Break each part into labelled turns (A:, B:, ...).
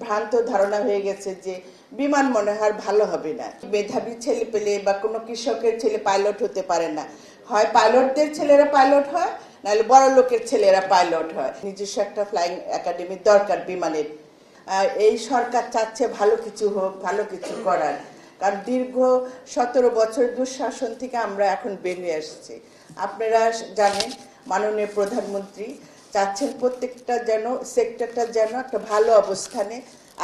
A: ভ্রান্ত ধারণা হয়ে গেছে যে বিমান মনে হয় ভালো হবে না। মেধাবী ছেলে পেলে বা কোনো কৃষকের ছেলে পাইলট হতে পারে না, হয় পাইলটদের ছেলেরা পাইলট হয়, নাহলে বড় লোকের ছেলেরা পাইলট হয়। নিজস্ব একটা ফ্লাইং একাডেমির দরকার বিমানের। এই সরকার চাচ্ছে ভালো কিছু হোক, ভালো কিছু করার, কারণ দীর্ঘ 17 বছর দুঃশাসন থেকে আমরা এখন বেরিয়ে আসছি। আপনারা জানেন মাননীয় প্রধানমন্ত্রী চাচ্ছেন প্রত্যেকটা যেন সেক্টরটা যেন একটা ভালো অবস্থানে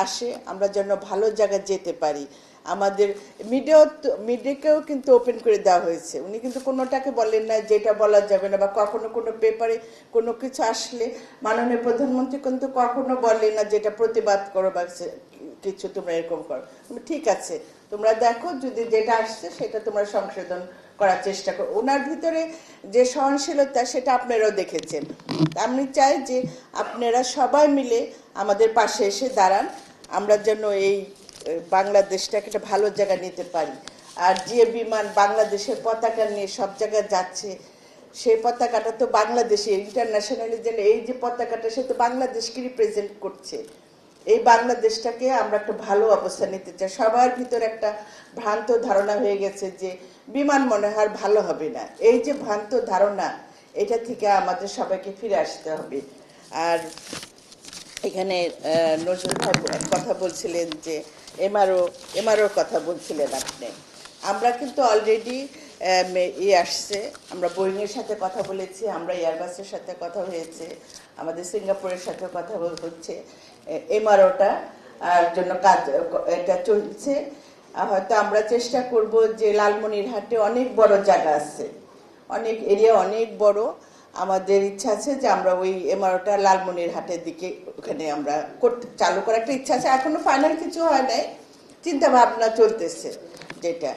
A: আসে, আমরা যেন ভালো জায়গায় যেতে পারি। আমাদের মিডিয়াকেও কিন্তু ওপেন করে দেওয়া হয়েছে। উনি কিন্তু কোনোটাকে বলেন না যেটা বলা যাবে না, বা কখনো কোনো পেপারে কোনো কিছু আসলে মাননীয় প্রধানমন্ত্রী কিন্তু কখনো বলেন না যেটা প্রতিবাদ করো বা কিছু তোমরা এরকম করো। ঠিক আছে, তোমরা দেখো, যদি যেটা আসছে সেটা তোমরা সংশোধন করার চেষ্টা করো। ওনার ভিতরে যে সহনশীলতা সেটা আপনারাও দেখেছেন। আমি চাই যে আপনারা সবাই মিলে আমাদের পাশে এসে দাঁড়ান, আমরা যেন এই বাংলাদেশটাকে একটা ভালো জায়গায় নিতে পারি। আর যে বিমান বাংলাদেশের পতাকা নিয়ে সব জায়গায় যাচ্ছে, সেই পতাকাটা তো বাংলাদেশে ইন্টারন্যাশনালি যেন এই যে পতাকাটা সে তো বাংলাদেশকে রিপ্রেজেন্ট করছে। এই বাংলাদেশটাকে আমরা একটা ভালো অবস্থা নিতে চাই। সবার ভিতরে একটা ভ্রান্ত ধারণা হয়ে গেছে যে বিমান মনে হয় ভালো হবে না। এই যে ভ্রান্ত ধারণা, এটা থেকে আমাদের সবাইকে ফিরে আসতে হবে। আর এখানে নজরুল ভাই কথা বলছিলেন যে এমআরওর কথা বলছিলেন আপনি। আমরা কিন্তু অলরেডি আসছে, আমরা বোয়িংয়ের সাথে কথা বলেছি, আমরা এয়ারবাসের সাথে কথা হয়েছে, আমাদের সিঙ্গাপুরের সাথে কথা হচ্ছে। এমআরওটা জন্য কাজ এটা চলছে। হয়তো আমরা চেষ্টা করব যে লালমনিরহাটে অনেক বড় জায়গা আছে, অনেক এরিয়া অনেক বড়। আমাদের ইচ্ছা আছে যে আমরা ওই এমআরওটা লালমনিরহাটের দিকে ওখানে আমরা চালু করার একটা ইচ্ছা আছে। এখনো ফাইনাল কিছু হয় নাই, চিন্তা ভাবনা চলতেছে যেটা।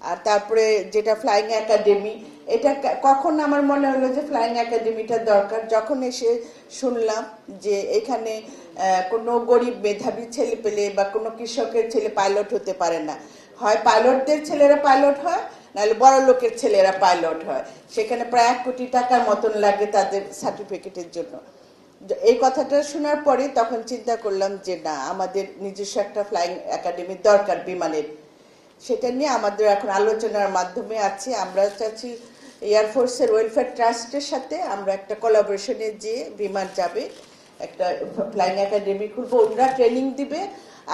A: আর তারপরে যেটা ফ্লাইং একাডেমি, এটা কখন আমার মনে হলো যে ফ্লাইং একাডেমিটা দরকার, যখন এসে শুনলাম যে এখানে কোনো গরিব মেধাবী ছেলে পেলে বা কোনো কৃষকের ছেলে পাইলট হতে পারে না, হয় পাইলটদের ছেলেরা পাইলট হয়, নাহলে বড় লোকের ছেলেরা পাইলট হয়। সেখানে প্রায় 1 কোটি টাকার মতন লাগে তাদের সার্টিফিকেটের জন্য। এই কথাটা শোনার পরে তখন চিন্তা করলাম যে না, আমাদের নিজস্ব একটা ফ্লাইং একাডেমির দরকার বিমানের। সেটা নিয়ে আমাদের এখন আলোচনার মাধ্যমে আছে। আমরা চাচ্ছি এয়ারফোর্সের ওয়েলফেয়ার ট্রাস্টের সাথে আমরা একটা কোলাবোরেশনে যেয়ে বিমান যাবে, একটা ফ্লাইং একাডেমি খুলবো, ওনারা ট্রেনিং দিবে,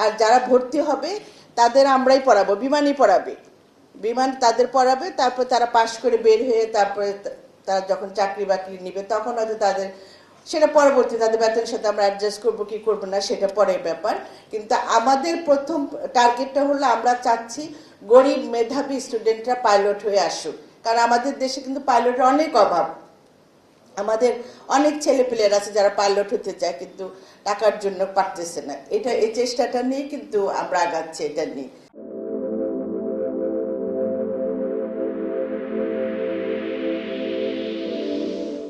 A: আর যারা ভর্তি হবে তাদের আমরাই পড়াবো, বিমানই পড়াবে, বিমান তাদের পড়াবে। তারপর তারা পাশ করে বের হয়ে তারপরে তারা যখন চাকরি বাকরি নিবে তখন হয়তো তাদের সেটা পরবর্তী তাদের বেতনের সাথে আমরা অ্যাডজাস্ট করবো কি করবো না সেটা পরের ব্যাপার। কিন্তু আমাদের প্রথম টার্গেটটা হলো আমরা চাচ্ছি গরিব মেধাবী স্টুডেন্টরা পাইলট হয়ে আসুক, কারণ আমাদের দেশে কিন্তু পাইলটের অনেক অভাব। আমাদের অনেক ছেলে পেলের আছে যারা পাইলট হতে চায় কিন্তু টাকার জন্য পারতেছে না। এই চেষ্টাটা নিয়ে কিন্তু আমরা আগাচ্ছি এটা নিয়ে।